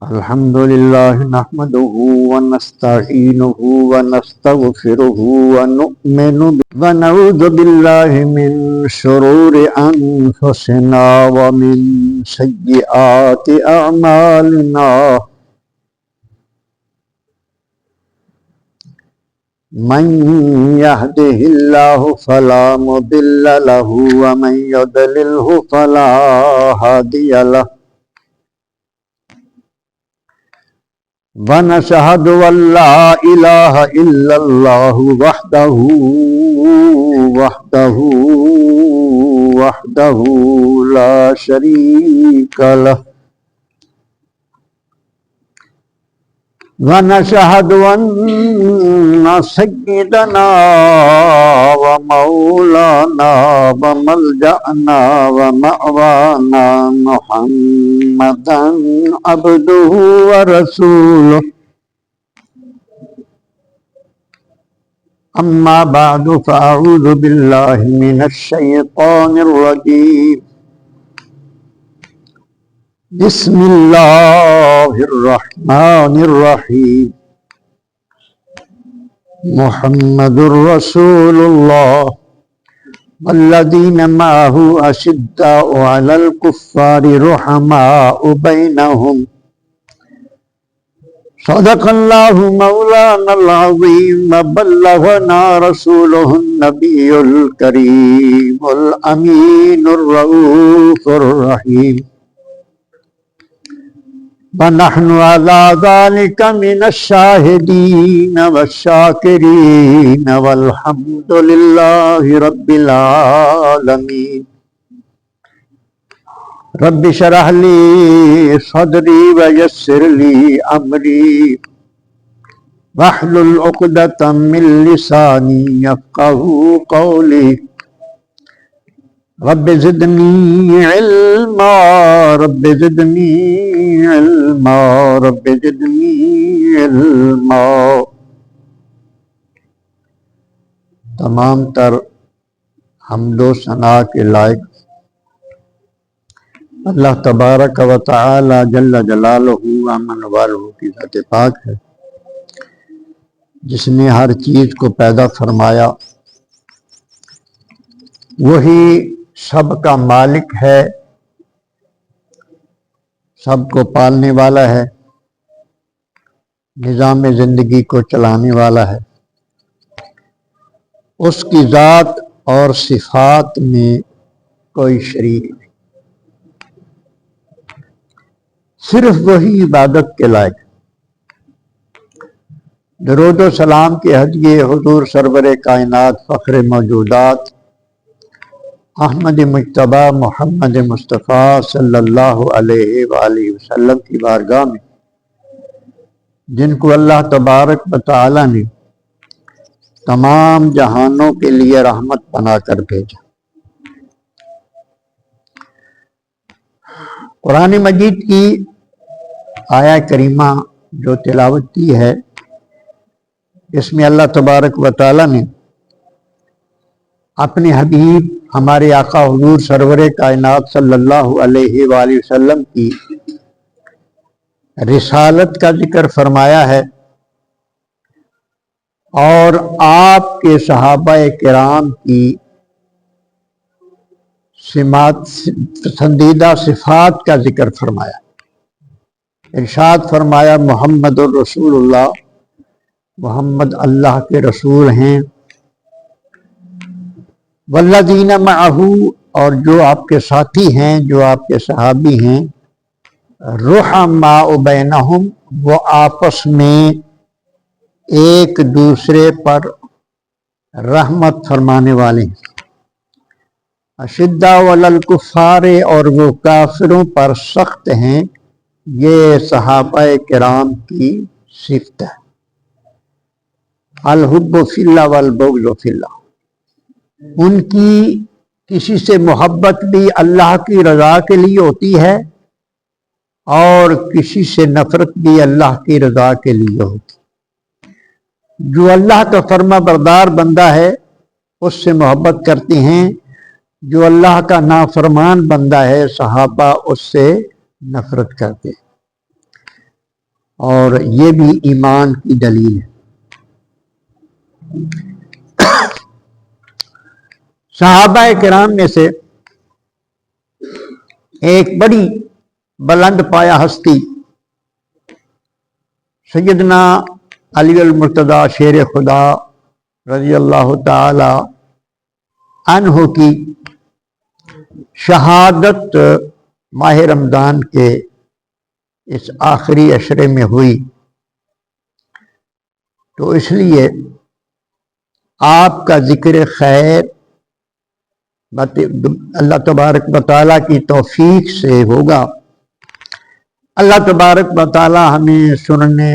الحمد لله نحمده ونستعينه ونستغفره ونؤمن به ونعوذ بالله من شرور أنفسنا ومن سيئات أعمالنا من يهده الله فلا مضل له ومن يضلله فلا هادي له ونشهد أن لا إله إلا الله وحده لا شريك له ونشهد أن سيدنا ومولانا وملجأنا ومأوانا محمدا عبده ورسوله أما بعد فأعوذ بالله من الشيطان الرجيم بسم الله الرحمن الرحيم محمد رسول الله والذين معه أشداء على الكفار رحماء بينهم صدق الله مولانا العظيم وبلغنا رسوله النبي الكريم الأمين الرؤوف الرحيم ونحن على ذلك من الشاهدين والشاكرين والحمد لله رب العالمين رب اشرح لي صدري ويسر لي أمري واحلل عقدة من لساني يفقهوا قولي رب زدني علما رب زدني علما رب زدنی علما۔ تمام تر حمد و ثنا کے لائق اللہ تبارک و تعالی جل جلالہ امن والہ کی ذات پاک ہے، جس نے ہر چیز کو پیدا فرمایا، وہی سب کا مالک ہے، سب کو پالنے والا ہے، نظام زندگی کو چلانے والا ہے۔ اس کی ذات اور صفات میں کوئی شریک نہیں، صرف وہی عبادت کے لائق۔ درود و سلام کے ہدیے حضور سرور کائنات فخر موجودات احمد مجتبی محمد مصطفیٰ صلی اللہ علیہ وآلہ وسلم کی بارگاہ میں، جن کو اللہ تبارک و تعالی نے تمام جہانوں کے لیے رحمت بنا کر بھیجا۔ قرآن مجید کی آیہ کریمہ جو تلاوت کی ہے، اس میں اللہ تبارک و تعالی نے اپنے حبیب ہمارے آقا حضور سرور کائنات صلی اللہ علیہ وآلہ وسلم کی رسالت کا ذکر فرمایا ہے، اور آپ کے صحابہ کرام کی پسندیدہ صفات کا ذکر فرمایا۔ ارشاد فرمایا محمد الرسول اللہ، محمد اللہ کے رسول ہیں، والذین معہ، اور جو آپ کے ساتھی ہیں، جو آپ کے صحابی ہیں، رحماء بینہم، وہ آپس میں ایک دوسرے پر رحمت فرمانے والے ہیں۔ اشداء علی الکفار، اور وہ کافروں پر سخت ہیں، یہ صحابہ کرام کی صفت ہے۔ الحب فی اللہ والبغض فی اللہ، ان کی کسی سے محبت بھی اللہ کی رضا کے لیے ہوتی ہے، اور کسی سے نفرت بھی اللہ کی رضا کے لیے ہوتی ہے۔ جو اللہ کا فرما بردار بندہ ہے اس سے محبت کرتے ہیں، جو اللہ کا نافرمان بندہ ہے صحابہ اس سے نفرت کرتے ہیں۔ اور یہ بھی ایمان کی دلیل ہے۔ صحابہ کرام میں سے ایک بڑی بلند پایہ ہستی سیدنا علی المرتضیٰ شیر خدا رضی اللہ تعالی عنہ کی شہادت ماہ رمضان کے اس آخری عشرے میں ہوئی، تو اس لیے آپ کا ذکر خیر اللہ تبارک و تعالیٰ کی توفیق سے ہوگا۔ اللہ تبارک و تعالیٰ ہمیں سننے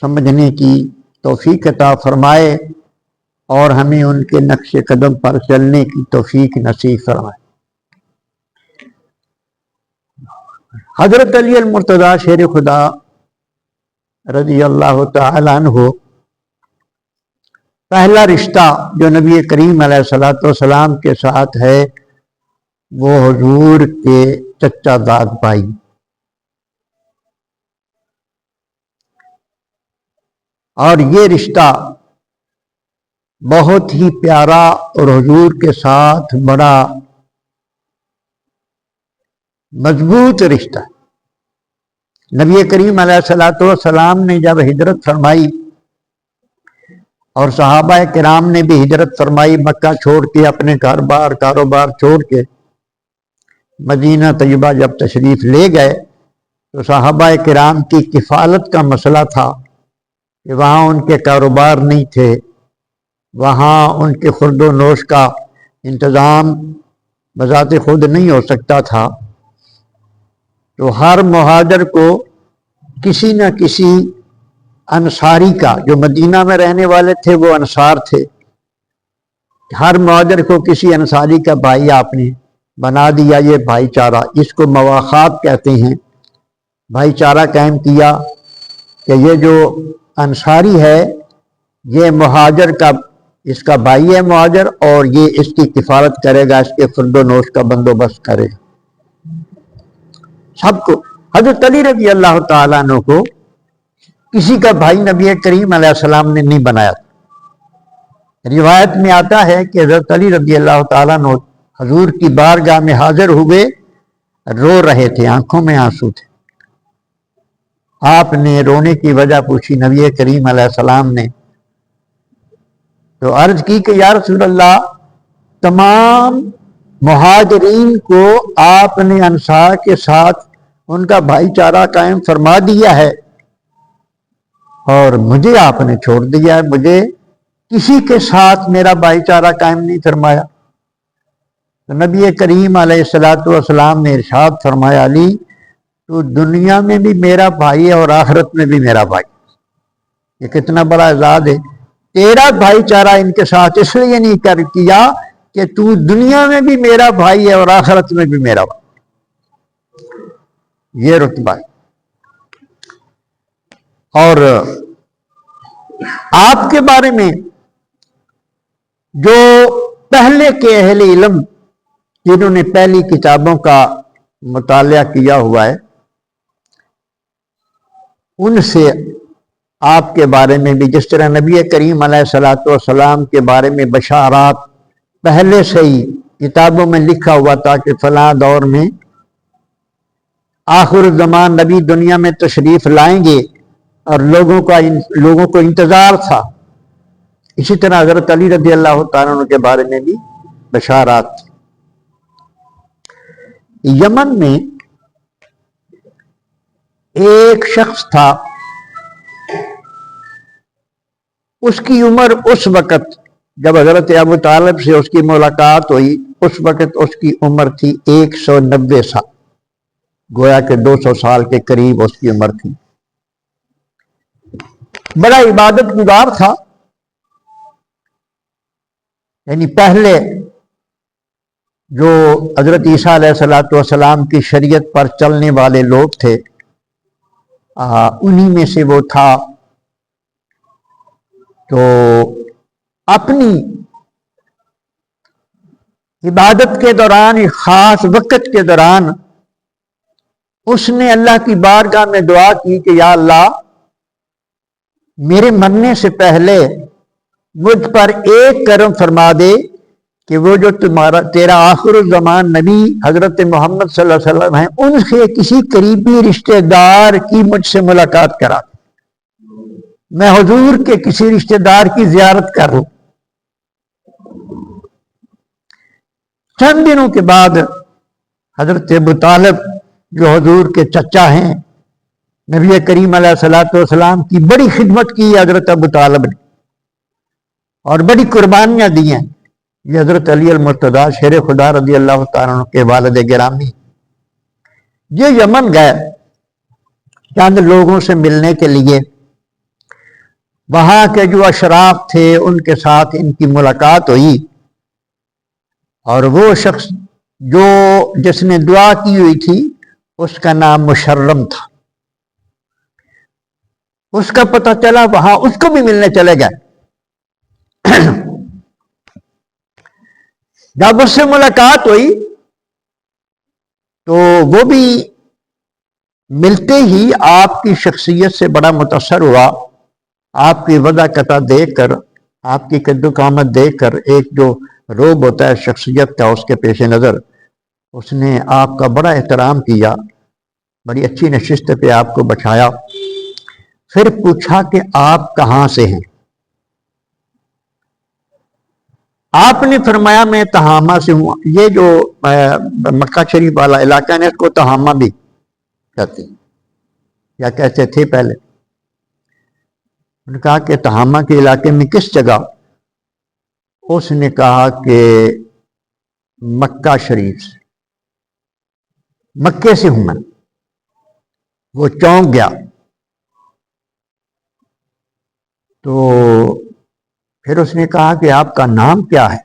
سمجھنے کی توفیق عطا فرمائے اور ہمیں ان کے نقش قدم پر چلنے کی توفیق نصیب فرمائے۔ حضرت علی المرتضیٰ شیر خدا رضی اللہ تعالی عنہ پہلا رشتہ جو نبی کریم علیہ الصلوۃ والسلام کے ساتھ ہے وہ حضور کے چچا زاد بھائی، اور یہ رشتہ بہت ہی پیارا اور حضور کے ساتھ بڑا مضبوط رشتہ۔ نبی کریم علیہ الصلوۃ والسلام نے جب ہجرت فرمائی اور صحابہ کرام نے بھی ہجرت فرمائی، مکہ چھوڑ کے اپنے گھر بار کاروبار چھوڑ کے مدینہ طیبہ جب تشریف لے گئے تو صحابہ کرام کی کفالت کا مسئلہ تھا کہ وہاں ان کے کاروبار نہیں تھے، وہاں ان کے خورد و نوش کا انتظام بذات خود نہیں ہو سکتا تھا، تو ہر مہاجر کو کسی نہ کسی انصاری کا، جو مدینہ میں رہنے والے تھے وہ انصار تھے، ہر مہاجر کو کسی انصاری کا بھائی آپ نے بنا دیا، یہ بھائی چارہ، اس کو مواخات کہتے ہیں، بھائی چارہ قائم کیا کہ یہ جو انصاری ہے یہ مہاجر کا، اس کا بھائی ہے مہاجر، اور یہ اس کی کفالت کرے گا، اس کے خورد و نوش کا بندوبست کرے گا سب کو۔ حضرت علی رضی اللہ تعالیٰ عنہ کو کسی کا بھائی نبی کریم علیہ السلام نے نہیں بنایا تھا۔ روایت میں آتا ہے کہ حضرت علی رضی اللہ تعالیٰ عنہ حضور کی بارگاہ میں حاضر ہوئے، رو رہے تھے، آنکھوں میں آنسو تھے۔ آپ نے رونے کی وجہ پوچھی نبی کریم علیہ السلام نے، تو عرض کی کہ یا رسول اللہ، تمام مہاجرین کو آپ نے انصار کے ساتھ ان کا بھائی چارہ قائم فرما دیا ہے اور مجھے آپ نے چھوڑ دیا ہے، مجھے کسی کے ساتھ میرا بھائی چارہ قائم نہیں فرمایا۔ تو نبی کریم علیہ الصلوۃ والسلام نے ارشاد فرمایا، علی تو دنیا میں بھی میرا بھائی ہے اور آخرت میں بھی میرا بھائی۔ یہ کتنا بڑا اعزاز ہے، تیرا بھائی چارہ ان کے ساتھ اس لیے نہیں کیا کہ تو دنیا میں بھی میرا بھائی ہے اور آخرت میں بھی میرا بھائی، یہ رتبہ ہے۔ اور آپ کے بارے میں جو پہلے کے اہل علم جنہوں نے پہلی کتابوں کا مطالعہ کیا ہوا ہے، ان سے آپ کے بارے میں بھی، جس طرح نبی کریم علیہ الصلوۃ والسلام کے بارے میں بشارات پہلے سے ہی کتابوں میں لکھا ہوا تھا کہ فلاں دور میں آخر الزمان نبی دنیا میں تشریف لائیں گے، اور لوگوں کو انتظار تھا، اسی طرح حضرت علی رضی اللہ تعالیٰ عنہ کے بارے میں بھی بشارات تھی۔ یمن میں ایک شخص تھا، اس کی عمر اس وقت جب حضرت ابو طالب سے اس کی ملاقات ہوئی، اس وقت اس کی عمر تھی 190 سال، گویا کہ 200 سال کے قریب اس کی عمر تھی۔ بڑا عبادت گزار تھا، یعنی پہلے جو حضرت عیسیٰ علیہ الصلوۃ والسلام کی شریعت پر چلنے والے لوگ تھے، انہی میں سے وہ تھا۔ تو اپنی عبادت کے دوران، خاص وقت کے دوران اس نے اللہ کی بارگاہ میں دعا کی کہ یا اللہ میرے مرنے سے پہلے مجھ پر ایک کرم فرما دے کہ وہ جو تیرا آخر الزمان نبی حضرت محمد صلی اللہ علیہ وسلم ہیں ان سے کسی قریبی رشتہ دار کی مجھ سے ملاقات کرا، میں حضور کے کسی رشتہ دار کی زیارت کروں۔ چند دنوں کے بعد حضرت ابو طالب جو حضور کے چچا ہیں، نبی کریم علیہ الصلوۃ والسلام کی بڑی خدمت کی حضرت ابو طالب نے اور بڑی قربانیاں دی ہیں۔ یہ حضرت علی المرتضیٰ شیر خدا رضی اللہ تعالیٰ عنہ کے والد گرامی، یہ یمن گئے چند لوگوں سے ملنے کے لیے، وہاں کے جو اشراف تھے ان کے ساتھ ان کی ملاقات ہوئی، اور وہ شخص جو جس نے دعا کی ہوئی تھی اس کا نام مشرم تھا۔ اس کا پتہ چلا، وہاں اس کو بھی ملنے چلے گئے۔ جب اس سے ملاقات ہوئی تو وہ بھی ملتے ہی آپ کی شخصیت سے بڑا متاثر ہوا، آپ کی وضع قطع دیکھ کر، آپ کی قد و قامت دیکھ کر، ایک جو روب ہوتا ہے شخصیت کا اس کے پیش نظر، اس نے آپ کا بڑا احترام کیا، بڑی اچھی نشست پہ آپ کو بٹھایا، پھر پوچھا کہ آپ کہاں سے ہیں؟ آپ نے فرمایا میں تہامہ سے ہوں۔ یہ جو مکہ شریف والا علاقہ ہے اس کو تہامہ بھی کہتے ہیں یا کہتے تھے پہلے۔ انہوں نے کہا کہ تہامہ کے علاقے میں کس جگہ؟ اس نے کہا کہ مکہ شریف سے، مکے سے ہوں میں۔ وہ چونک گیا، تو پھر اس نے کہا کہ آپ کا نام کیا ہے؟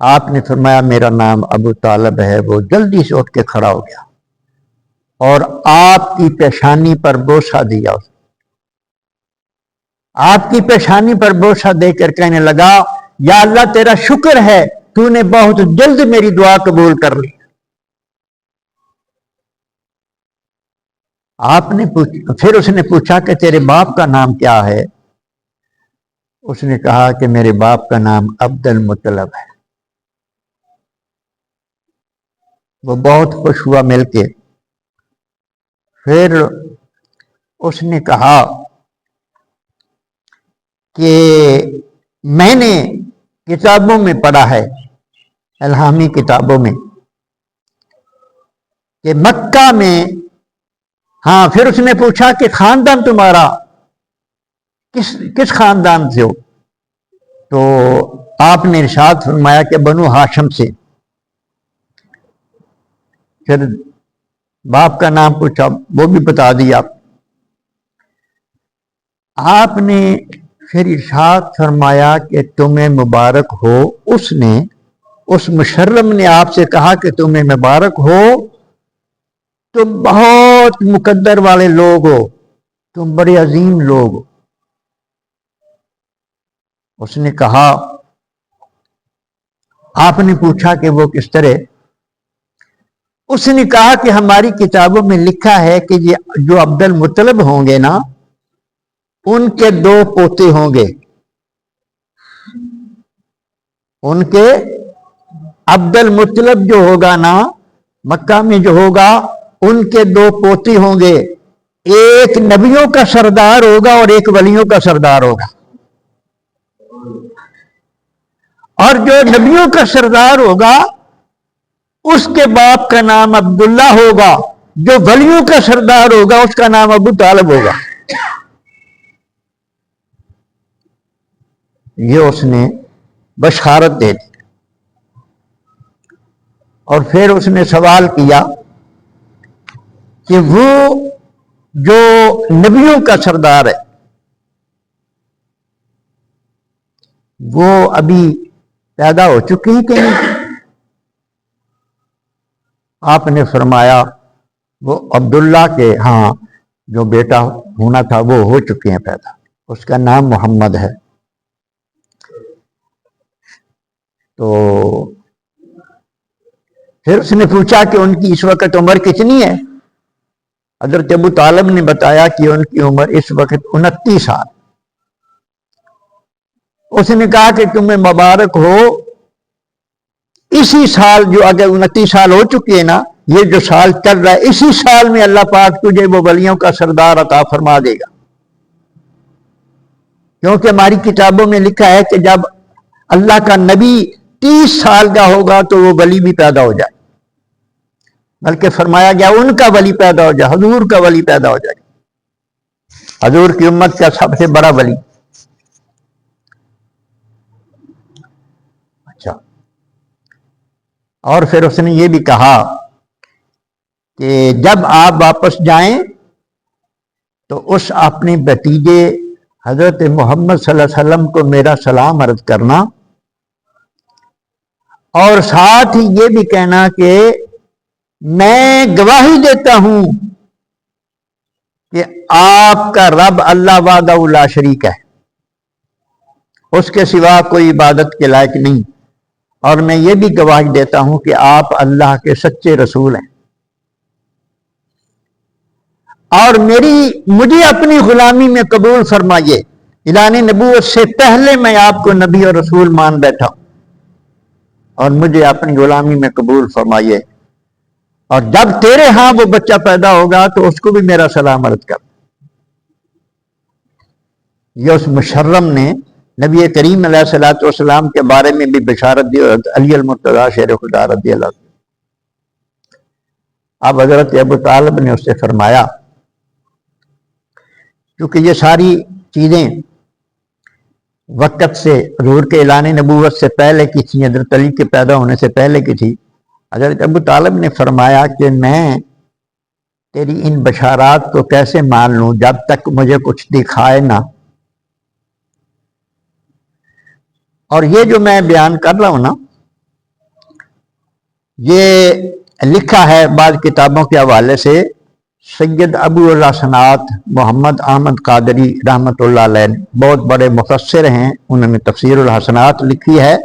آپ نے فرمایا میرا نام ابو طالب ہے۔ وہ جلدی سے اٹھ کے کھڑا ہو گیا اور آپ کی پیشانی پر بوسہ دیا۔ آپ کی پیشانی پر بوسہ دے کر کہنے لگا یا اللہ تیرا شکر ہے تو نے بہت جلد میری دعا قبول کر لی۔ آپ نے پھر اس نے پوچھا کہ تیرے باپ کا نام کیا ہے؟ اس نے کہا کہ میرے باپ کا نام عبد المطلب ہے۔ وہ بہت خوش ہوا مل کے۔ پھر اس نے کہا کہ میں نے کتابوں میں پڑھا ہے، الہامی کتابوں میں، کہ مکہ میں، ہاں پھر اس نے پوچھا کہ خاندان تمہارا کس خاندان سے ہو؟ تو آپ نے ارشاد فرمایا کہ بنو ہاشم سے۔ پھر باپ کا نام پوچھا، وہ بھی بتا دیا۔ آپ نے پھر ارشاد فرمایا کہ تمہیں مبارک ہو۔ اس مشرم نے آپ سے کہا کہ تمہیں مبارک ہو، تم بہت مقدر والے لوگ ہو، تم بڑے عظیم لوگ ہو۔ اس نے کہا، آپ نے پوچھا کہ وہ کس طرح؟ اس نے کہا کہ ہماری کتابوں میں لکھا ہے کہ یہ جو عبد المطلب ہوں گے نا، ان کے 2 پوتے ہوں گے، ان کے عبد المطلب جو ہوگا نا مکہ میں جو ہوگا، ان کے 2 پوتے ہوں گے، ایک نبیوں کا سردار ہوگا اور ایک ولیوں کا سردار ہوگا۔ اور جو نبیوں کا سردار ہوگا اس کے باپ کا نام عبداللہ ہوگا، جو ولیوں کا سردار ہوگا اس کا نام ابو طالب ہوگا۔ یہ اس نے بشارت دے دی۔ اور پھر اس نے سوال کیا کہ وہ جو نبیوں کا سردار ہے وہ ابھی پیدا ہو چکی ہیں کہ نہیں؟ آپ نے فرمایا وہ عبداللہ کے ہاں جو بیٹا ہونا تھا وہ ہو چکے ہیں پیدا، اس کا نام محمد ہے۔ تو پھر اس نے پوچھا کہ ان کی اس وقت عمر کتنی ہے؟ حضرت ابو طالب نے بتایا کہ ان کی عمر اس وقت 29 سال۔ اس نے کہا کہ تمہیں مبارک ہو، اسی سال جو اگر 29 سال ہو چکے ہیں نا، یہ جو سال چل رہا ہے، اسی سال میں اللہ پاک تجھے وہ ولیوں کا سردار عطا فرما دے گا۔ کیونکہ ہماری کتابوں میں لکھا ہے کہ جب اللہ کا نبی 30 سال کا ہوگا تو وہ ولی بھی پیدا ہو جائے، بلکہ فرمایا گیا ان کا ولی پیدا ہو جائے، حضور کا ولی پیدا ہو جائے، حضور کی امت کا سب سے بڑا ولی۔ اچھا، اور پھر اس نے یہ بھی کہا کہ جب آپ واپس جائیں تو اس اپنے بھتیجے حضرت محمد صلی اللہ علیہ وسلم کو میرا سلام عرض کرنا، اور ساتھ ہی یہ بھی کہنا کہ میں گواہی دیتا ہوں کہ آپ کا رب اللہ وحدہ لا شریک ہے، اس کے سوا کوئی عبادت کے لائق نہیں، اور میں یہ بھی گواہی دیتا ہوں کہ آپ اللہ کے سچے رسول ہیں، اور مجھے اپنی غلامی میں قبول فرمائیے۔ اعلان نبوت سے پہلے میں آپ کو نبی اور رسول مان بیٹھا ہوں، اور مجھے اپنی غلامی میں قبول فرمائیے، اور جب تیرے ہاں وہ بچہ پیدا ہوگا تو اس کو بھی میرا سلام عرض کر۔ یہ اس مشرم نے نبی کریم علیہ الصلوۃ والسلام کے بارے میں بھی بشارت دی، علی المرتضیٰ شیر خدا رضی اللہ عنہ۔ اب حضرت ابو طالب نے اس سے فرمایا، کیونکہ یہ ساری چیزیں وقت سے حضور کے اعلان نبوت سے پہلے کی تھی، حضرت علی کے پیدا ہونے سے پہلے کی تھی، حضرت ابو طالب نے فرمایا کہ میں تیری ان بشارات کو کیسے مان لوں جب تک مجھے کچھ دکھائے نہ۔ اور یہ جو میں بیان کر رہا ہوں نا، یہ لکھا ہے بعض کتابوں کے حوالے سے سید ابو الحسنات محمد احمد قادری رحمۃ اللہ علیہ، بہت بڑے مفسر ہیں، انہوں نے تفسیر الحسنات لکھی ہے،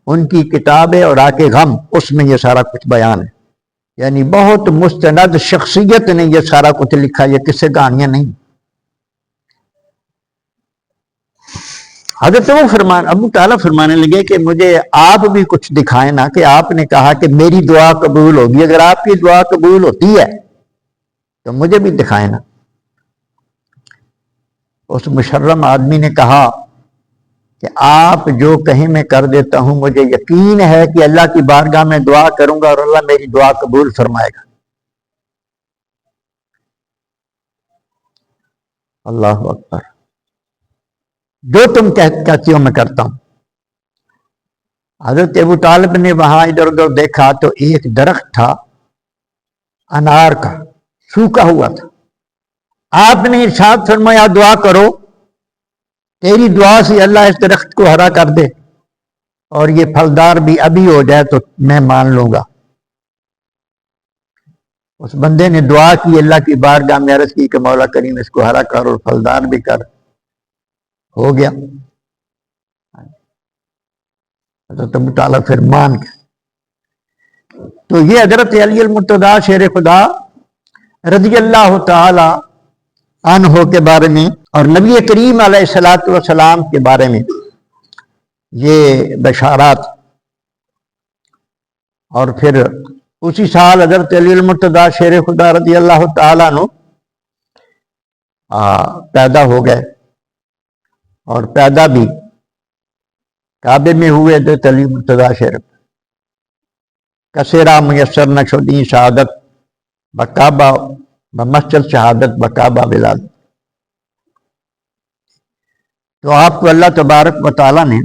ان کی کتاب ہے اور آکے غم، اس میں یہ سارا کچھ بیان ہے، یعنی بہت مستند شخصیت نے یہ سارا کچھ لکھا، یہ کس سے کہانیاں نہیں۔ حضرت ابو طالب فرمانے لگے کہ مجھے آپ بھی کچھ دکھائیں نا، کہ آپ نے کہا کہ میری دعا قبول ہوگی، اگر آپ کی دعا قبول ہوتی ہے تو مجھے بھی دکھائیں نا۔ اس مشرم آدمی نے کہا کہ آپ جو کہیں میں کر دیتا ہوں، مجھے یقین ہے کہ اللہ کی بارگاہ میں دعا کروں گا اور اللہ میری دعا قبول فرمائے گا۔ اللہ اکبر، جو تم کہتی ہو میں کرتا ہوں۔ حضرت ابو طالب نے وہاں ادھر ادھر دیکھا تو ایک درخت تھا انار کا، سوکھا ہوا تھا۔ آپ نے ارشاد فرمایا دعا کرو، تیری دعا سے اللہ اس درخت کو ہرا کر دے اور یہ پھلدار بھی ابھی ہو جائے تو میں مان لوں گا۔ اس بندے نے دعا کی، اللہ کی بارگاہ میں عرض کی کہ مولا کریم اس کو ہرا کر اور پھلدار بھی کر، ہو گیا۔ حضرت ابو طالب پھر مان گئے۔ تو یہ حضرت علی المرتضیٰ شیر خدا رضی اللہ تعالی عنہ کے بارے میں اور نبی کریم علیہ الصلوۃ والسلام کے بارے میں یہ بشارات، اور پھر اسی سال حضرت علی المرتضیٰ شیر خدا رضی اللہ تعالیٰ عنہ پیدا ہو گئے، اور پیدا بھی کعبے میں ہوئے حضرت علی المرتضیٰ شیر کثیرہ میسر نشدین شہادت بکعبہ بمسجد شہادت بکعبہ ولادت۔ تو آپ کو اللہ تبارک و تعالیٰ نے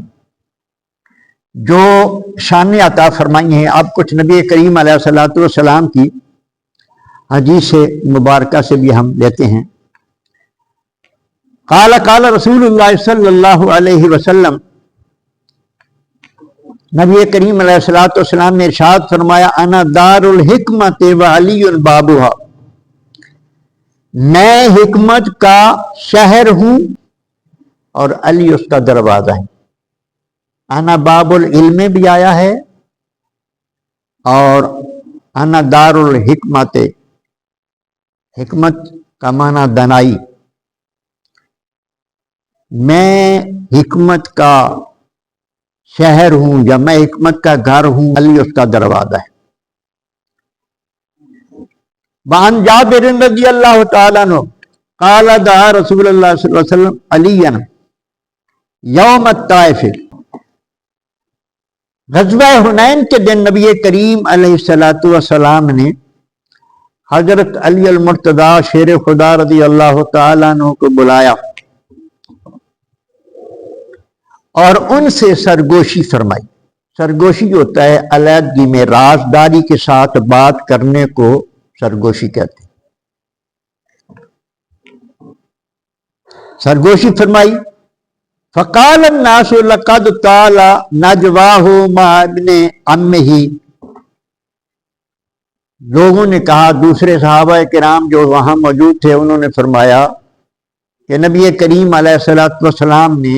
جو شان عطا فرمائی ہیں، آپ کچھ نبی کریم علیہ الصلوۃ والسلام کی حدیث مبارکہ سے بھی ہم لیتے ہیں۔ قال قال رسول اللہ صلی اللہ علیہ وسلم، نبی کریم علیہ الصلوۃ والسلام نے ارشاد فرمایا، انا دار الحکمت وعلی بابھا، میں حکمت کا شہر ہوں اور علی اس کا دروازہ ہے۔ انا باب العلم بھی آیا ہے اور انا دار الحکمت، حکمت کا معنی دانائی، میں حکمت کا شہر ہوں یا میں حکمت کا گھر ہوں، علی اس کا دروازہ ہے۔ وعن جابر رضی اللہ تعالیٰ عنہ قال دعا رسول اللہ صلی اللہ علیہ وسلم علیًا یوم الطائف، غزوہ حنین کے دن نبی کریم علیہ السلام نے حضرت علی المرتضیٰ شیر خدا رضی اللہ تعالیٰ عنہ کو بلایا اور ان سے سرگوشی فرمائی۔ سرگوشی ہوتا ہے علیحدگی میں رازداری کے ساتھ بات کرنے کو سرگوشی کہتے ہیں۔ سرگوشی فرمائی۔ فقال الناس لقد طال نجواہ مع ابن عمہ، لوگوں نے کہا، دوسرے صحابہ کرام جو وہاں موجود تھے انہوں نے فرمایا کہ نبی کریم علیہ السلام نے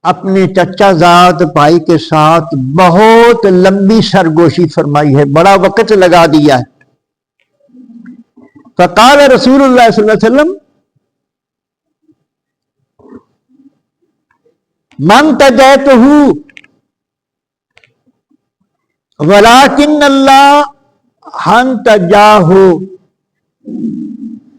اپنے چچا زاد بھائی کے ساتھ بہت لمبی سرگوشی فرمائی ہے، بڑا وقت لگا دیا ہے۔ فقال رسول اللہ صلی اللہ علیہ وسلم من تجیتہ ولیکن اللہ ہن تجاہ،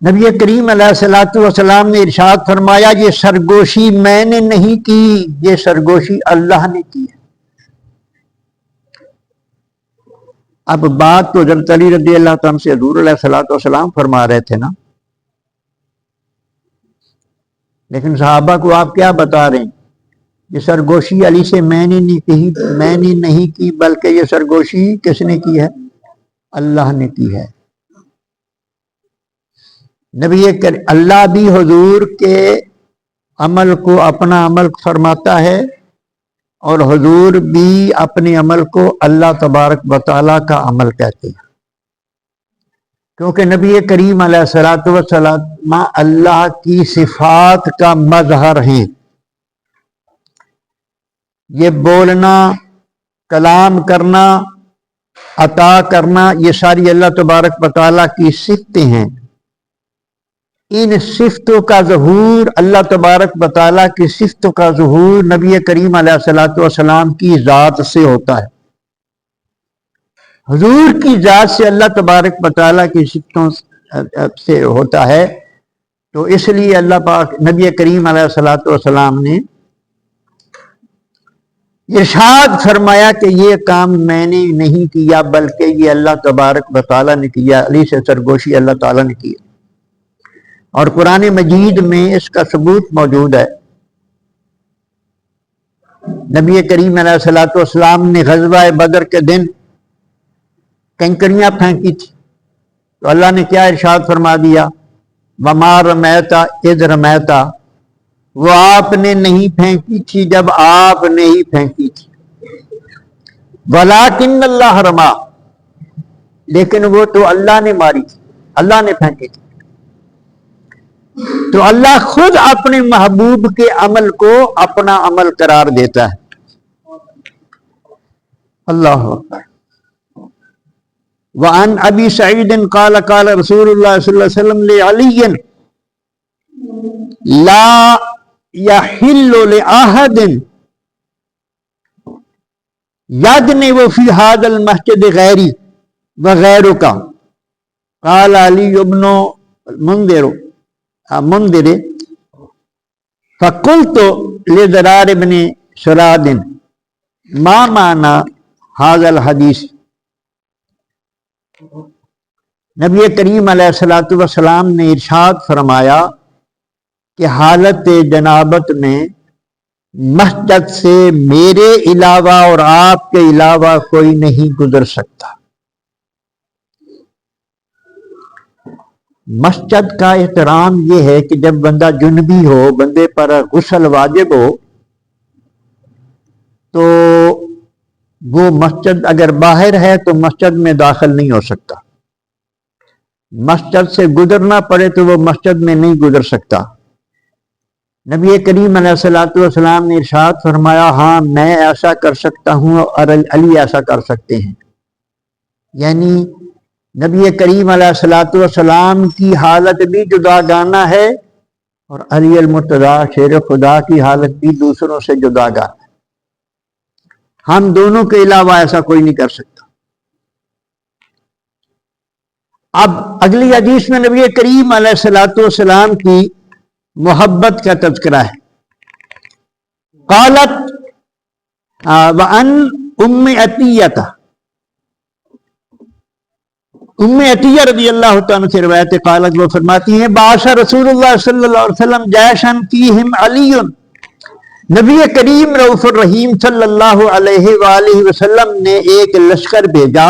نبی کریم علیہ السلام نے ارشاد فرمایا یہ سرگوشی میں نے نہیں کی، یہ سرگوشی اللہ نے کی ہے۔ اب بات تو حضرت علی رضی اللہ تعالیٰ سے حضور علیہ السلام فرما رہے تھے نا، لیکن صحابہ کو آپ کیا بتا رہے ہیں؟ یہ سرگوشی علی سے میں نے نہیں کی بلکہ یہ سرگوشی کس نے کی ہے؟ اللہ نے کی ہے۔ اللہ بھی حضور کے عمل کو اپنا عمل فرماتا ہے اور حضور بھی اپنے عمل کو اللہ تبارک و تعالیٰ کا عمل کہتے ہیں، کیونکہ نبی کریم علیہ السلام اللہ کی صفات کا مظہر ہیں۔ یہ بولنا، کلام کرنا، عطا کرنا، یہ ساری اللہ تبارک و تعالیٰ کی صفتیں ہیں۔ ان صفتوں کا ظہور، اللہ تبارک و تعالیٰ کی صفتوں کا ظہور نبی کریم علیہ السلام کی ذات سے ہوتا ہے۔ حضور کی ذات سے اللہ تبارک و تعالیٰ کی صفتوں سے ہوتا ہے، تو اس لیے اللہ پاک نبی کریم علیہ السلام نے ارشاد فرمایا کہ یہ کام میں نے نہیں کیا بلکہ یہ اللہ تبارک و تعالیٰ نے کیا، علی سے سرگوشی اللہ تعالیٰ نے کی۔ اور قرآن مجید میں اس کا ثبوت موجود ہے۔ نبی کریم علیہ السلام نے غزوہ بدر کے دن کنکریاں پھینکی تھی تو اللہ نے کیا ارشاد فرما دیا؟ وَمَا رَمَيْتَ إِذْ رَمَيْتَ، وہ آپ نے نہیں پھینکی تھی جب آپ نے ہی پھینکی تھی، وَلَٰكِنَّ اللَّهَ رَمَى، لیکن وہ تو اللہ نے ماری تھی، اللہ نے پھینکی تھی۔ تو اللہ خود اپنے محبوب کے عمل کو اپنا عمل قرار دیتا ہے۔ اللہ اکبر۔ وعن ابی سعید قال قال رسول اللہ صلی اللہ علیہ وسلم لعلی لا یحل لأحد یدنو فی ھذا المسجد غیری وغیرک، قال علی ابن منذر فقلت لضرار بن شراد ما معنی ھذا الحدیث، نبی کریم علیہ السلام نے ارشاد فرمایا کہ حالت جنابت میں مسجد سے میرے علاوہ اور آپ کے علاوہ کوئی نہیں گزر سکتا۔ مسجد کا احترام یہ ہے کہ جب بندہ جنبی ہو، بندے پر غسل واجب ہو، تو وہ مسجد اگر باہر ہے تو مسجد میں داخل نہیں ہو سکتا، مسجد سے گزرنا پڑے تو وہ مسجد میں نہیں گزر سکتا۔ نبی کریم علیہ السلام نے ارشاد فرمایا ہاں میں ایسا کر سکتا ہوں اور علی ایسا کر سکتے ہیں۔ یعنی نبی کریم علیہ الصلوۃ والسلام کی حالت بھی جداگانہ ہے اور علی المرتضیٰ شیر خدا کی حالت بھی دوسروں سے جداگانہ ہے. ہم دونوں کے علاوہ ایسا کوئی نہیں کر سکتا. اب اگلی حدیث میں نبی کریم علیہ الصلوۃ والسلام کی محبت کا تذکرہ ہے. قالت وعن ام عطیہ، ام عطیہ رضی اللہ تعالیٰ سے روایت ہے، قالت وہ فرماتی ہیں بعث رسول اللہ صلی اللہ علیہ وسلم جیشا فیہم علی، نبی کریم رؤوف الرحیم صلی اللہ علیہ وآلہ وسلم نے ایک لشکر بھیجا،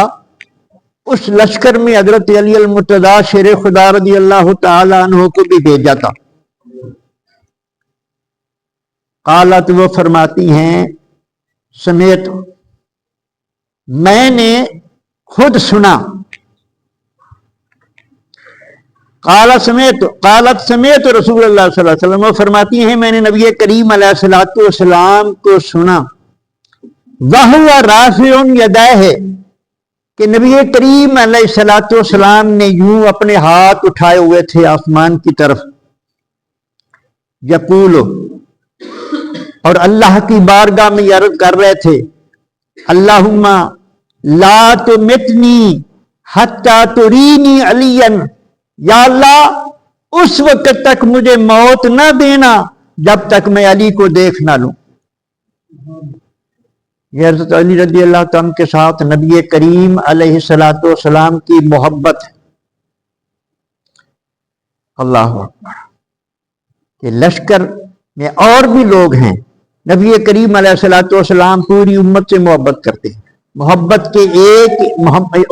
اس لشکر میں حضرت علی المرتضیٰ شیر خدا رضی اللہ تعالی عنہ کو بھی بھیجا تھا. قالت وہ فرماتی ہیں سمیت، میں نے خود سنا. قالت سمیت رسول اللہ صلی اللہ علیہ وسلم، وہ فرماتی ہیں میں نے نبی کریم علیہ الصلوۃ والسلام کو سنا. وَهُوَ رَافِعٌ يَدَيْهِ، کہ نبی کریم علیہ الصلوۃ والسلام نے یوں اپنے ہاتھ اٹھائے ہوئے تھے آسمان کی طرف. یقول، اور اللہ کی بارگاہ میں عرض کر رہے تھے اللہم لا تمتنی حتی ترینی علیا، یا اللہ اس وقت تک مجھے موت نہ دینا جب تک میں علی کو دیکھ نہ لوں. یہ حضرت علی رضی اللہ تعالیٰ کے ساتھ نبی کریم علیہ الصلوۃ والسلام کی محبت ہے. اللہ اکبر. کہ لشکر میں اور بھی لوگ ہیں، نبی کریم علیہ الصلوۃ والسلام پوری امت سے محبت کرتے ہیں. محبت کے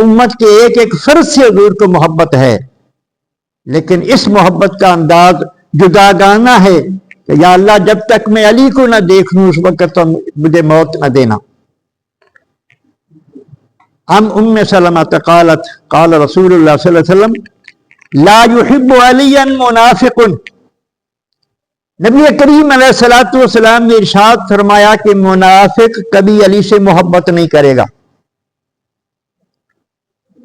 امت کے ایک ایک فرد سے حضور کو محبت ہے، لیکن اس محبت کا انداز جداگانہ ہے کہ یا اللہ جب تک میں علی کو نہ دیکھ لوں اس وقت تو مجھے موت نہ دینا. ام سلمہ قالت قال رسول اللہ صلی اللہ علیہ وسلم لا يحب علیا منافق، نبی کریم علیہ الصلوۃ والسلام نے ارشاد فرمایا کہ منافق کبھی علی سے محبت نہیں کرے گا.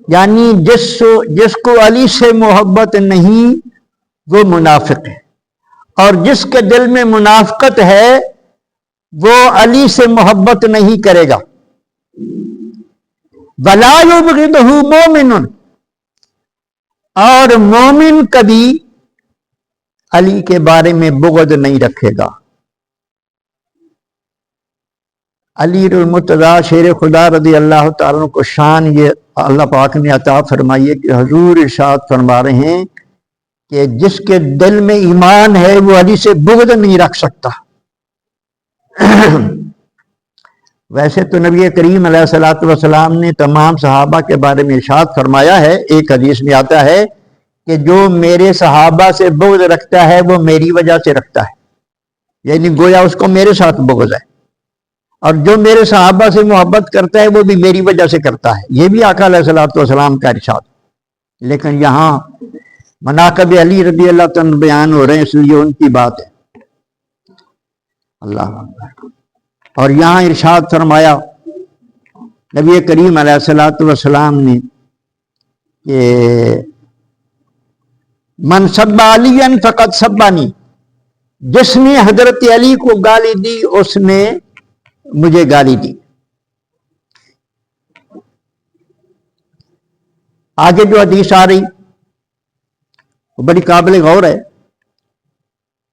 یعنی جس کو علی سے محبت نہیں وہ منافق ہے، اور جس کے دل میں منافقت ہے وہ علی سے محبت نہیں کرے گا. وَلَا يُبْغِضُهُ مُؤْمِنٌ، اور مومن کبھی علی کے بارے میں بغض نہیں رکھے گا. علی المرتضیٰ شیر خدا رضی اللہ تعالیٰ کو شان یہ اللہ پاک نے عطا فرمائی ہے کہ حضور ارشاد فرما رہے ہیں کہ جس کے دل میں ایمان ہے وہ علی سے بغض نہیں رکھ سکتا. ویسے تو نبی کریم علیہ الصلوۃ والسلام نے تمام صحابہ کے بارے میں ارشاد فرمایا ہے، ایک حدیث میں آتا ہے کہ جو میرے صحابہ سے بغض رکھتا ہے وہ میری وجہ سے رکھتا ہے، یعنی گویا اس کو میرے ساتھ بغض ہے، اور جو میرے صحابہ سے محبت کرتا ہے وہ بھی میری وجہ سے کرتا ہے. یہ بھی آقا علیہ الصلوۃ والسلام کا ارشاد. لیکن یہاں مناقب علی رضی اللہ تعالیٰ بیان ہو رہے ہیں، اس لیے ان کی بات ہے. اللہ اکبر. اور یہاں ارشاد فرمایا نبی کریم علیہ الصلوۃ والسلام نے کہ من سب علیٰ فقد سبانی، جس نے حضرت علی کو گالی دی اس نے مجھے گالی دی. آگے جو حدیث آ رہی وہ بڑی قابل غور ہے.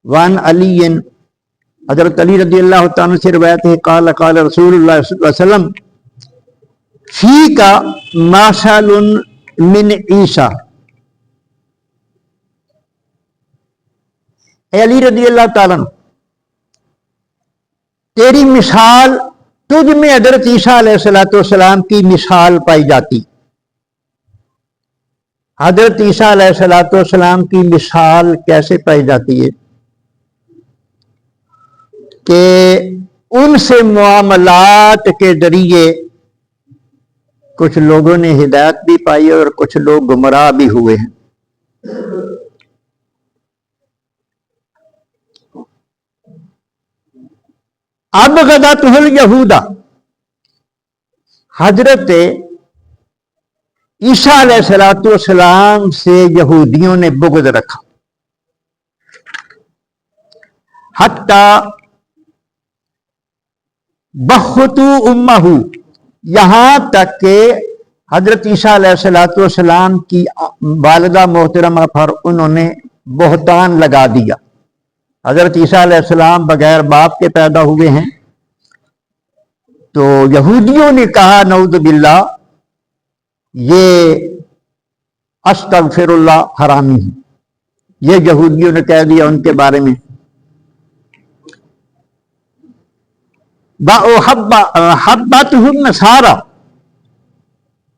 وان علی، حضرت علی رضی اللہ تعالیٰ سے روایت ہے قال قال رسول اللہ صلی اللہ علیہ وسلم فی کا مثل من عیسیٰ، اے علی رضی اللہ تعالیٰ تیری مثال، تجھ میں حضرت عیسیٰ علیہ الصلوۃ والسلام کی مثال پائی جاتی. حضرت عیسیٰ علیہ الصلوۃ والسلام کی مثال کیسے پائی جاتی ہے کہ ان سے معاملات کے ذریعے کچھ لوگوں نے ہدایت بھی پائی اور کچھ لوگ گمراہ بھی ہوئے ہیں. اب غداتہ الیہود، حضرت عیسیٰ علیہ السلام سے یہودیوں نے بغض رکھا، حتیٰ بختو امہ، یہاں تک کہ حضرت عیسیٰ علیہ السلام کی والدہ محترمہ پر انہوں نے بہتان لگا دیا۔ حضرت عیسیٰ علیہ السلام بغیر باپ کے پیدا ہوئے ہیں، تو یہودیوں نے کہا نعوذ باللہ یہ استغفر اللہ حرامی ہے، یہ یہودیوں نے کہہ دیا ان کے بارے میں۔ وَأَحَبَّتْهُ النَّصَارَى،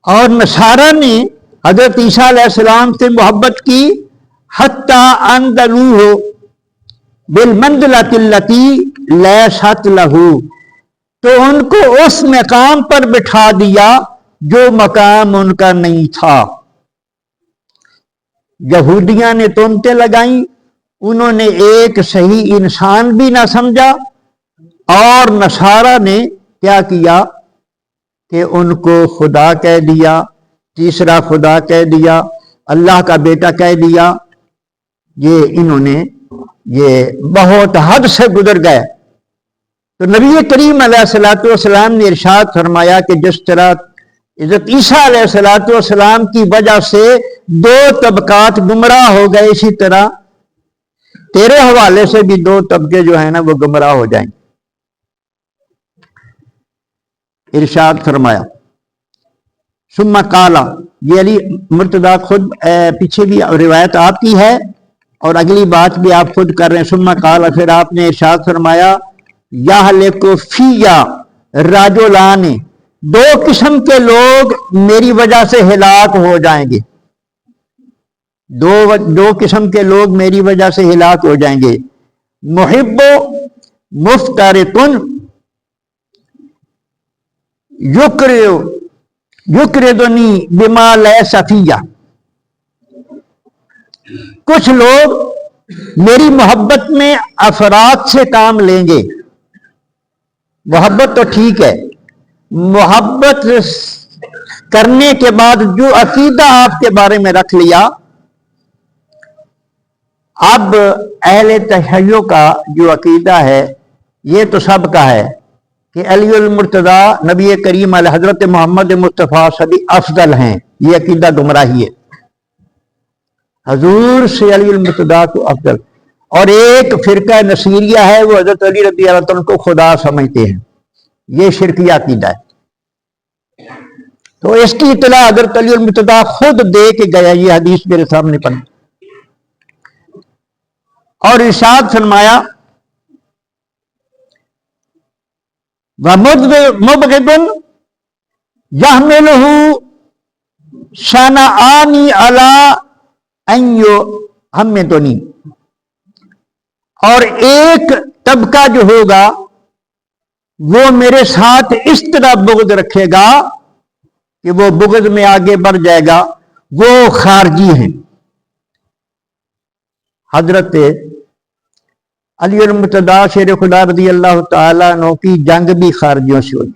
اور نصارہ نے حضرت عیسیٰ علیہ السلام سے محبت کی، حَتَّى أَنزَلُوهُ بِالْمَنزِلَةِ الَّتِي لَيْسَتْ لَهُ، تو ان کو اس مقام پر بٹھا دیا جو مقام ان کا نہیں تھا۔ یہودیاں نے تہمتیں لگائیں، انہوں نے ایک صحیح انسان بھی نہ سمجھا، اور نصارہ نے کیا کیا کہ ان کو خدا کہہ دیا، تیسرا خدا کہہ دیا، اللہ کا بیٹا کہہ دیا۔ یہ انہوں نے یہ بہت حد سے گزر گئے۔ تو نبی کریم علیہ السلام نے ارشاد فرمایا کہ جس طرح حضرت عیسیٰ علیہ السلام کی وجہ سے دو طبقات گمراہ ہو گئے، اسی طرح تیرے حوالے سے بھی دو طبقے جو ہیں نا وہ گمراہ ہو جائیں۔ ارشاد فرمایا ثم قال، یہ علی مرتضیٰ خود پیچھے بھی روایت آپ کی ہے اور اگلی بات بھی آپ خود کر رہے ہیں۔ ثم قال، پھر آپ نے ارشاد فرمایا یہلک فیّا رجلان، دو قسم کے لوگ میری وجہ سے ہلاک ہو جائیں گے، دو قسم کے لوگ میری وجہ سے ہلاک ہو جائیں گے۔ محب مفترقن یقرضنی بما لیس فیہ، کچھ لوگ میری محبت میں افراد سے کام لیں گے۔ محبت تو ٹھیک ہے، محبت کرنے کے بعد جو عقیدہ آپ کے بارے میں رکھ لیا، اب اہل تشیع کا جو عقیدہ ہے یہ تو سب کا ہے کہ علی المرتضیٰ نبی کریم علیہ حضرت محمد مصطفیٰ صلی افضل ہیں، یہ عقیدہ گمراہی ہے۔ حضور سے علی المرتضیٰ کو افضل، اور ایک فرقہ نصیریہ ہے وہ حضرت علی رضی اللہ عنہ کو خدا سمجھتے ہیں، یہ شرکیہ عقیدہ ہے۔ تو اس کی اطلاع حضرت علی المرتضیٰ خود دے کے گیا، یہ حدیث میرے سامنے پڑھی، اور ارشاد فرمایا وَمُبْغِضٌ يَحْمِلُهُ شَنَآنِ عَلَىٰ أَن يُحَمِّدُنِي، اور ایک طبقہ جو ہوگا وہ میرے ساتھ اس طرح بغض رکھے گا کہ وہ بغض میں آگے بڑھ جائے گا، وہ خارجی ہیں۔ حضرت علی المرتضیٰ شیر خدا رضی اللہ تعالیٰ عنہ کی جنگ بھی خارجیوں سے ہوئی۔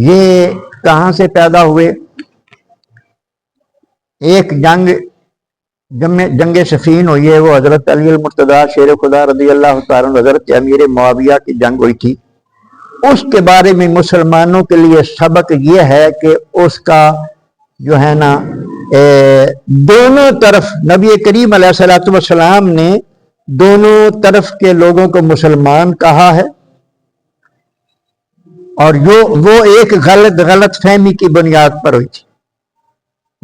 یہ کہاں سے پیدا ہوئے؟ ایک جنگ صفین ہوئی ہے، وہ حضرت علی المرتضیٰ شیر خدا رضی اللہ تعالیٰ عنہ حضرت امیر معاویہ کی جنگ ہوئی تھی۔ اس کے بارے میں مسلمانوں کے لیے سبق یہ ہے کہ اس کا جو ہے نا دونوں طرف نبی کریم علیہ السلام نے دونوں طرف کے لوگوں کو مسلمان کہا ہے، اور وہ ایک غلط فہمی کی بنیاد پر ہوئی تھی۔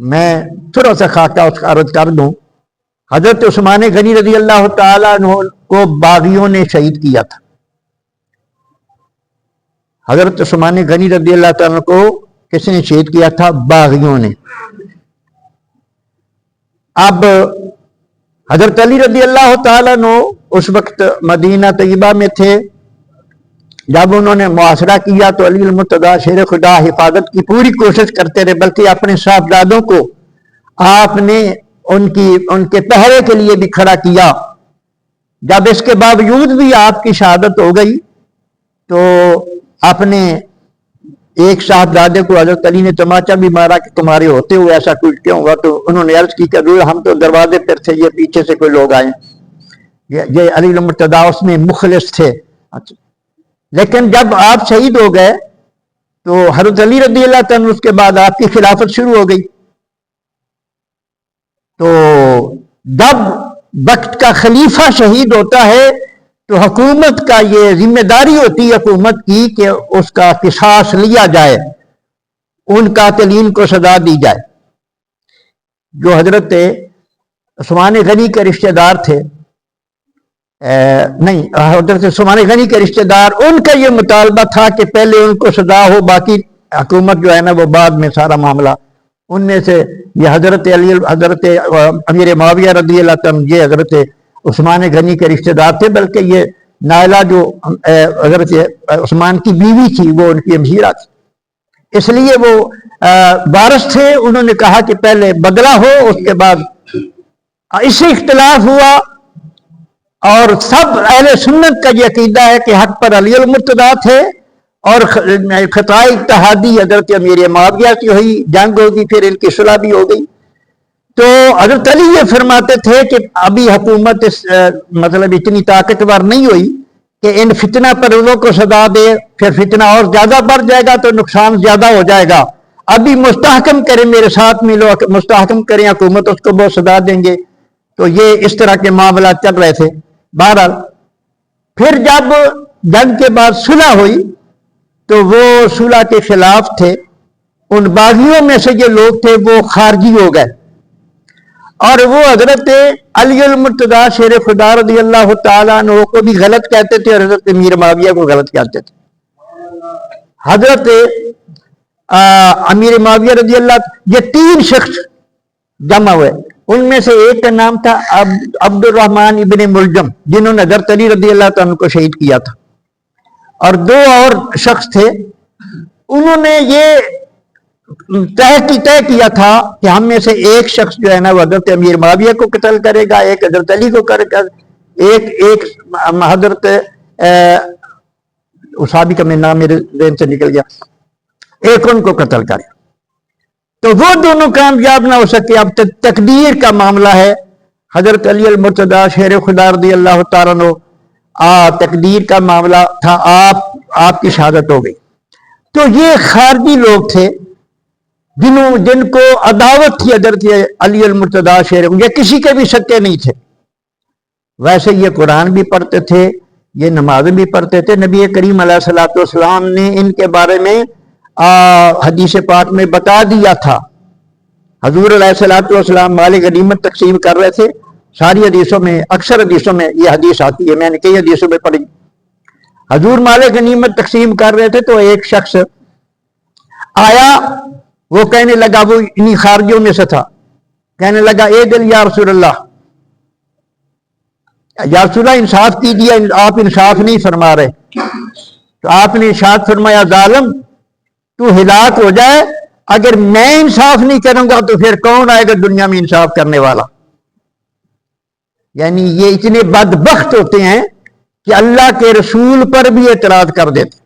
میں تھوڑا سا خاکہ اس کا عرض کر دوں۔ حضرت عثمان غنی رضی اللہ تعالیٰ عنہ کو باغیوں نے شہید کیا تھا۔ حضرت عثمان غنی رضی اللہ تعالیٰ عنہ کو کس نے شہید کیا تھا؟ باغیوں نے۔ اب حضرت علی رضی اللہ تعالیٰ عنہ اس وقت مدینہ طیبہ میں تھے، جب انہوں نے محاصرہ کیا تو علی المرتضیٰ شیر خدا حفاظت کی پوری کوشش کرتے رہے، بلکہ اپنے صاحبزادوں کو آپ نے ان کے پہرے کے لیے بھی کھڑا کیا۔ جب اس کے باوجود بھی آپ کی شہادت ہو گئی تو اپنے ایک صاحبزادے کو حضرت علی نے تماچا بھی مارا کہ تمہارے ہوتے ہوئے ایسا کچھ کیوں ہوا، تو انہوں نے عرض کی کہ حضور ہم تو دروازے پر تھے، یہ پیچھے سے کوئی لوگ آئے، یہ علی المرتضیٰ اس میں مخلص تھے۔ اچھا، لیکن جب آپ شہید ہو گئے تو حضرت علی رضی اللہ تعالیٰ اس کے بعد آپ کی خلافت شروع ہو گئی۔ تو جب وقت کا خلیفہ شہید ہوتا ہے تو حکومت کا یہ ذمہ داری ہوتی ہے حکومت کی کہ اس کا قصاص لیا جائے، ان قاتلین کو سزا دی جائے۔ جو حضرت عثمان غنی کے رشتہ دار تھے، نہیں، حضرت عثمان غنی کے رشتہ دار، ان کا یہ مطالبہ تھا کہ پہلے ان کو سزا ہو، باقی حکومت جو ہے نا وہ بعد میں سارا معاملہ۔ ان میں سے یہ حضرت علی، حضرت امیر معاویہ رضی اللہ عنہ، یہ حضرت عثمان غنی کے رشتہ دار تھے، بلکہ یہ نائلہ جو حضرت عثمان کی بیوی تھی وہ ان کی امہیرہ تھی، اس لیے وہ وارث تھے۔ انہوں نے کہا کہ پہلے بدلہ ہو، اس کے بعد اس سے اختلاف ہوا، اور سب اہل سنت کا یہ عقیدہ ہے کہ حق پر علی المرتضیٰ تھے، اور خطائے اتحادی حضرت امیر معاویہ کی ہوئی، جنگ ہوگی، پھر ان کی صلح بھی ہو گئی۔ تو حضرت علی یہ فرماتے تھے کہ ابھی حکومت مطلب اتنی طاقتور نہیں ہوئی کہ ان فتنہ پروروں کو سزا دے، پھر فتنہ اور زیادہ بڑھ جائے گا تو نقصان زیادہ ہو جائے گا، ابھی مستحکم کریں، میرے ساتھ ملو، مستحکم کریں حکومت، اس کو وہ سزا دیں گے۔ تو یہ اس طرح کے معاملات چل رہے تھے۔ بہرحال پھر جب جنگ کے بعد صلح ہوئی تو وہ صلح کے خلاف تھے، ان باغیوں میں سے جو لوگ تھے وہ خارجی ہو گئے، اور وہ حضرت علی المرتضیٰ شیر خدا رضی اللہ تعالیٰ عنہ کو بھی غلط کہتے تھے، اور حضرت امیر معاویہ کو غلط کہتے تھے۔ حضرت امیر معاویہ رضی اللہ، یہ تین شخص جمع ہوئے، ان میں سے ایک کا نام تھا عبد الرحمن ابن ملجم، جنہوں نے حضرت علی رضی اللہ عنہ کو شہید کیا تھا، اور دو اور شخص تھے، انہوں نے یہ طے کیا تھا کہ ہم میں سے ایک شخص جو ہے نا وہ حضرت امیر معاویہ کو قتل کرے گا، ایک حضرت علی کو کرے گا، ایک حضرت صحابی کا میں نام میرے ذہن سے نکل گیا، ایک ان کو قتل کرے۔ تو وہ دونوں کامیاب نہ ہو سکے۔ اب تقدیر کا معاملہ ہے، حضرت علی المرتضیٰ شیر خدا رضی اللہ تعالیٰ عنہ، تقدیر کا معاملہ تھا، آپ کی شہادت ہو گئی۔ تو یہ خارجی لوگ تھے جن کو عداوت تھی حضرت علی المرتضیٰ شیر، یہ کسی کے بھی سچے نہیں تھے۔ ویسے یہ قرآن بھی پڑھتے تھے، یہ نماز بھی پڑھتے تھے۔ نبی کریم علیہ الصلوۃ والسلام نے ان کے بارے میں حدیث پاک میں بتا دیا تھا۔ حضور علیہ الصلوۃ والسلام مال غنیمت تقسیم کر رہے تھے، ساری حدیثوں میں، اکثر حدیثوں میں یہ حدیث آتی ہے، میں نے کئی حدیثوں میں پڑھی۔ حضور مال غنیمت تقسیم کر رہے تھے تو ایک شخص آیا، وہ کہنے لگا، وہ انہی خارجیوں میں سے تھا، کہنے لگا اے دل یا رسول اللہ، یا رسول اللہ انصاف کیجیے، آپ انصاف نہیں فرما رہے۔ تو آپ نے ارشاد فرمایا، ظالم تو ہلاک ہو جائے، اگر میں انصاف نہیں کروں گا تو پھر کون آئے گا دنیا میں انصاف کرنے والا؟ یعنی یہ اتنے بدبخت ہوتے ہیں کہ اللہ کے رسول پر بھی اعتراض کر دیتے۔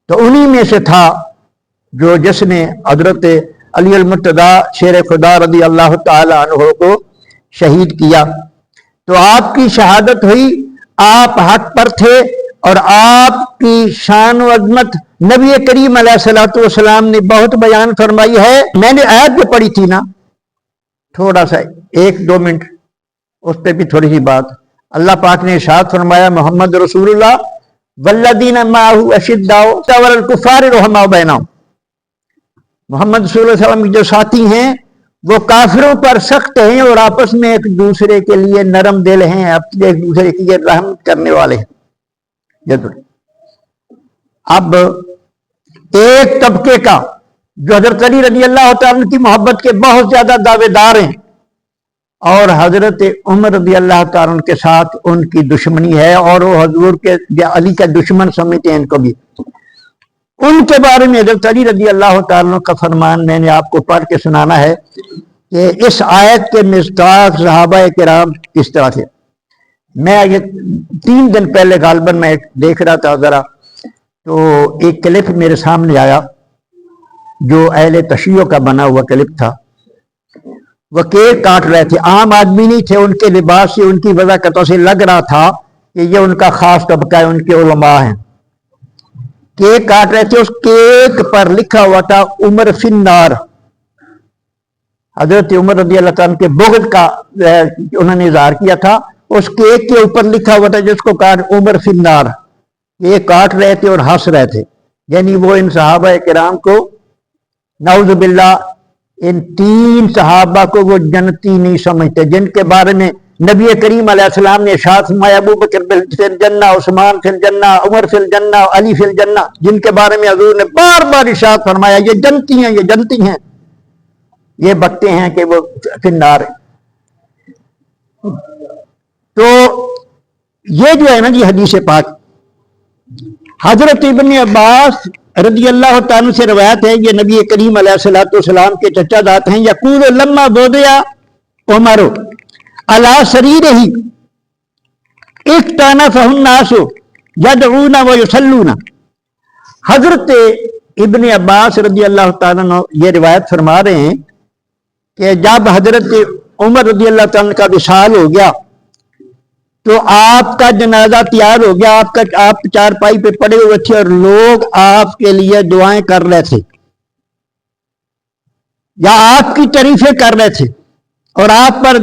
تو انہی میں سے تھا جس نے حضرت علی المرتضیٰ شیر خدا رضی اللہ تعالی عنہ کو شہید کیا۔ تو آپ کی شہادت ہوئی، آپ حق پر تھے، اور آپ کی شان و عظمت نبی کریم علیہ الصلوۃ والسلام نے بہت بیان فرمائی ہے۔ میں نے آیت جو پڑھی تھی نا، تھوڑا سا 1-2 منٹ اس پہ بھی تھوڑی سی بات۔ اللہ پاک نے ارشاد فرمایا، محمد رسول اللہ والذین معہ اشداء علی الکفار رحماء بینہم، محمد صلی اللہ علیہ وسلم کے جو ساتھی ہیں وہ کافروں پر سخت ہیں اور آپس میں ایک دوسرے کے لیے نرم دل ہیں، ایک دوسرے کی رحم کرنے والے ہیں۔ اب ایک طبقے کا جو حضرت علی رضی اللہ تعالیٰ کی محبت کے بہت زیادہ دعوے دار ہیں، اور حضرت عمر رضی اللہ تعالیٰ کے ساتھ ان کی دشمنی ہے، اور وہ حضور کے علی کا دشمن سمجھتے ہیں ان کو بھی۔ ان کے بارے میں حضرت علی رضی اللہ تعالیٰ کا فرمان میں نے آپ کو پڑھ کے سنانا ہے کہ اس آیت کے مصداق صحابہ کرام کس طرح تھے۔ میں یہ 3 دن پہلے غالباً میں دیکھ رہا تھا ذرا تو ایک کلپ میرے سامنے آیا جو اہل تشیع کا بنا ہوا کلپ تھا. وہ کیک کاٹ رہے تھے، عام آدمی نہیں تھے، ان کے لباس سے ان کی وضاحتوں سے لگ رہا تھا کہ یہ ان کا خاص طبقہ ہے، ان کے علماء ہیں. کیک کاٹ رہے تھے، اس کیک پر لکھا ہوا تھا عمر فی النار. حضرت عمر رضی اللہ تعالیٰ کے بغض کا انہوں نے اظہار کیا تھا. اس کیک کے اوپر لکھا ہوا تھا جس کو کاٹ عمر فی النار. یہ کاٹ رہے تھے اور ہنس رہے تھے. یعنی وہ ان صحابہ کرام کو نعوذ باللہ ان 3 صحابہ کو وہ جنتی نہیں سمجھتے جن کے بارے میں نبی کریم علیہ السلام نے ارشاد فرمایا ابو بکر فی الجنہ، عثمان فی الجنہ، عمر فی الجنہ، علی فی الجنہ، جن کے بارے میں حضور نے بار بار ارشاد فرمایا یہ جنتی ہیں، یہ جنتی ہیں، یہ بکتے ہیں کہ وہ فی النار. تو یہ جو ہے نا جی حدیث پاک حضرت ابن عباس رضی اللہ تعالیٰ سے روایت ہے، یہ نبی کریم علیہ السلام کے چچا داد ہیں. یقول لما بودیا عمر علی سریرہ اکتنفہ الناس یدعون ویصلون. حضرت ابن عباس رضی اللہ تعالیٰ یہ روایت فرما رہے ہیں کہ جب حضرت عمر رضی اللہ تعالیٰ کا وصال ہو گیا تو آپ کا جنازہ تیار ہو گیا، آپ چارپائی پہ پڑے ہوئے تھے اور لوگ آپ کے لیے دعائیں کر رہے تھے یا آپ کی تعریفیں کر رہے تھے اور آپ پر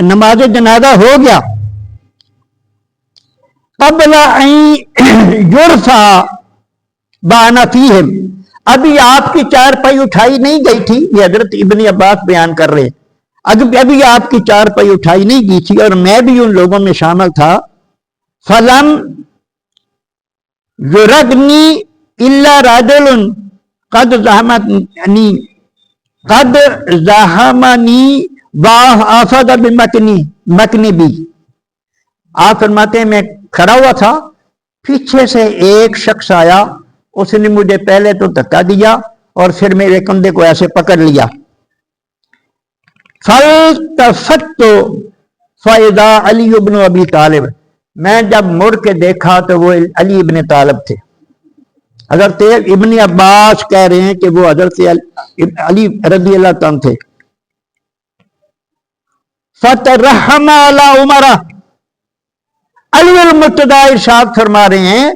نماز جنازہ ہو گیا. قبل ان یرفع بانا فیہم، ابھی آپ کی چارپائی اٹھائی نہیں گئی تھی. یہ حضرت ابن عباس بیان کر رہے ہیں ابھی آپ کی چارپائی اٹھائی نہیں گئی تھی اور میں بھی ان لوگوں میں شامل تھا. فلم یرگنی الا رجل قد زحمنی وآفد بمکنبی. آپ فرماتے ہیں میں کھڑا ہوا تھا، پیچھے سے ایک شخص آیا، اس نے مجھے پہلے تو دھکا دیا اور پھر میرے کندھے کو ایسے پکڑ لیا. فالتفت فاذا علی ابن ابی طالب، میں جب مڑ کے دیکھا تو وہ علی ابن طالب تھے. حضرت ابن عباس کہہ رہے ہیں کہ وہ حضرت علی رضی اللہ عنہ تھے. فترحم علی عمر، علی المرتضی ارشاد فرما رہے ہیں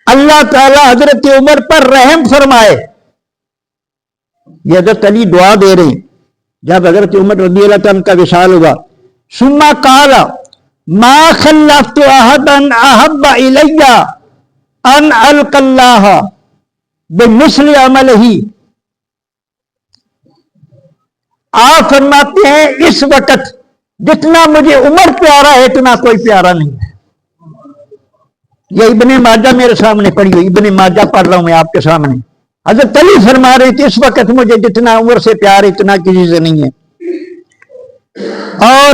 اللہ تعالی حضرت عمر پر رحم فرمائے. یہ حضرت علی دعا دے رہے ہیں جب حضرت عمر رضی اللہ عنہ کا وصال ہوا. ثم قال ما خلفت احدا احب الی ان القى اللہ بمثل عملہ. آپ فرماتے ہیں اس وقت جتنا مجھے عمر پیارا ہے اتنا کوئی پیارا نہیں ہے. یہ ابن ماجہ میرے سامنے پڑھی ہوئی، ابن ماجہ پڑھ رہا ہوں میں آپ کے سامنے. حضرت علی فرما رہے تھے اس وقت مجھے جتنا عمر سے پیار اتنا کسی سے نہیں ہے. اور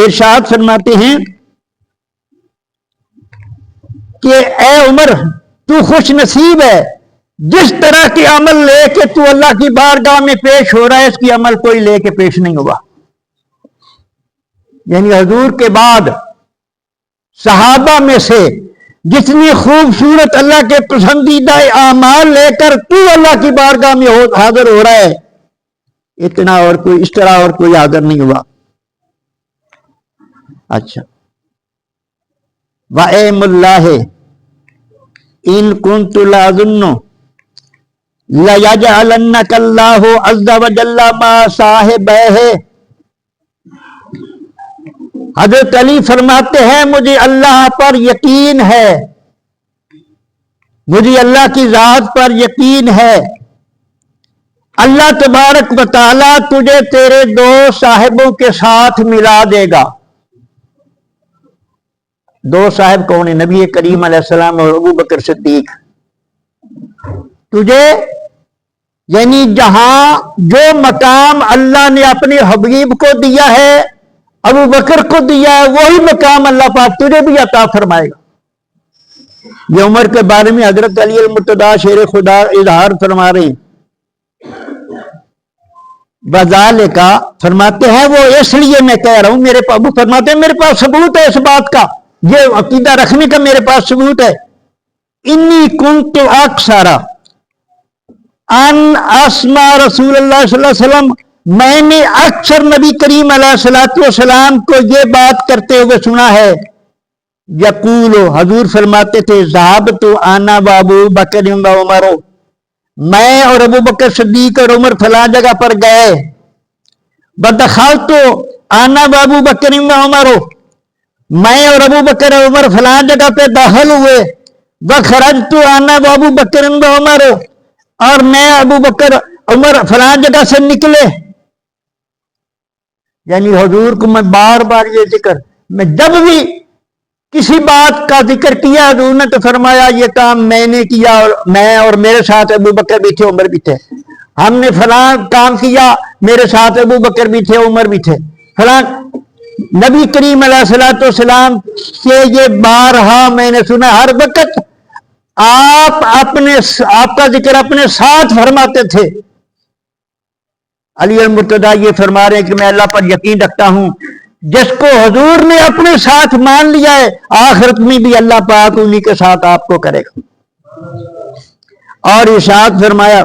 ارشاد فرماتے ہیں کہ اے عمر تو خوش نصیب ہے، جس طرح کے عمل لے کے تو اللہ کی بارگاہ میں پیش ہو رہا ہے اس کی عمل کوئی لے کے پیش نہیں ہوا. یعنی حضور کے بعد صحابہ میں سے جتنی خوبصورت اللہ کے پسندیدہ اعمال لے کر تو اللہ کی بارگاہ میں حاضر ہو رہا ہے اتنا اور کوئی اس طرح اور کوئی حاضر نہیں ہوا. اچھا وَأَيْمُ اللَّهِ إِن كُنْتُ لَأَظُنُّ لَيَجْعَلَنَّكَ اللَّهُ عَزَّ وَجَلَّ مَا صَاحِبَيْهِ. حضرت علی فرماتے ہیں مجھے اللہ پر یقین ہے، مجھے اللہ کی ذات پر یقین ہے، اللہ تبارک و تعالیٰ تجھے تیرے 2 صاحبوں کے ساتھ ملا دے گا. 2 صاحب کون ہیں؟ نبی کریم علیہ السلام اور ابو بکر صدیق. تجھے یعنی جہاں جو مقام اللہ نے اپنے حبیب کو دیا ہے ابو بکر کو دیا ہے وہی مقام اللہ پاک تجھے بھی عطا فرمائے گا. یہ عمر کے بارے میں حضرت علی المرتضی شیر خدا اظہار فرما رہے ہیں. بذالک کا فرماتے ہیں وہ اس لیے میں کہہ رہا ہوں میرے پاس، فرماتے ہیں میرے پاس ثبوت ہے اس بات کا، یہ عقیدہ رکھنے کا میرے پاس ثبوت ہے انی کنت اکثر ان اسمع رسول اللہ صلی اللہ علیہ وسلم، میں نے اکثر نبی کریم علیہ الصلوۃ والسلام کو یہ بات کرتے ہوئے سنا ہے، یقول، حضور فرماتے تھے، ذهبت انا وابو بکر و عمر، میں اور ابو بکر صدیق اور عمر فلاں جگہ پر گئے، بدخلت انا وابو بکر و عمر، میں اور ابو بکر اور عمر فلاں جگہ پہ داخل ہوئے، وخرجت انا وابو بکر و عمر، اور میں ابو بکر عمر فلاں جگہ سے نکلے۔ یعنی حضور کو میں بار بار یہ ذکر، میں جب بھی کسی بات کا ذکر کیا حضور نے تو فرمایا یہ کام میں نے کیا، اور میں اور میرے ساتھ ابو بکر بھی تھے، عمر بھی تھے، ہم نے فلاں کام کیا، میرے ساتھ ابو بکر بھی تھے، عمر بھی تھے، فلاں۔ نبی کریم علیہ الصلوۃ والسلام سے یہ بارہا میں نے سنا، ہر وقت آپ کا ذکر اپنے ساتھ فرماتے تھے۔ علی المرتضیٰ یہ فرما رہے ہیں کہ میں اللہ پر یقین رکھتا ہوں، جس کو حضور نے اپنے ساتھ مان لیا ہے، آخرت میں بھی اللہ پاک انہی کے ساتھ آپ کو کرے گا۔ اور ارشاد فرمایا،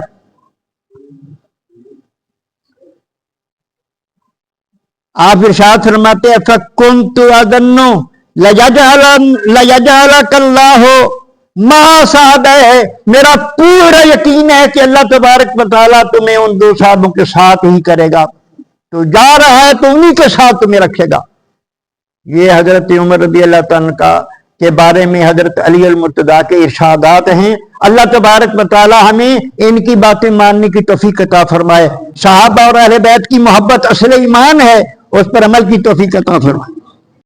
آپ ارشاد فرماتے ہیں، فَكُنْتُ أَظُنُّ لَيَجْعَلَكَ اللَّهُ مَعَ صَحْبِهِ، میرا پورا یقین ہے کہ اللہ تبارک و تعالیٰ تمہیں ان دو صحابوں کے ساتھ ہی کرے گا، تو جا رہا ہے تو انہی کے ساتھ تمہیں رکھے گا۔ یہ حضرت عمر رضی اللہ تعالیٰ کے بارے میں حضرت علی المرتضیٰ کے ارشادات ہیں۔ اللہ تبارک و تعالیٰ ہمیں ان کی باتیں ماننے کی توفیق عطا فرمائے۔ صحابہ اور اہل بیت کی محبت اصل ایمان ہے، اس پر عمل کی توفیق عطا فرمائے۔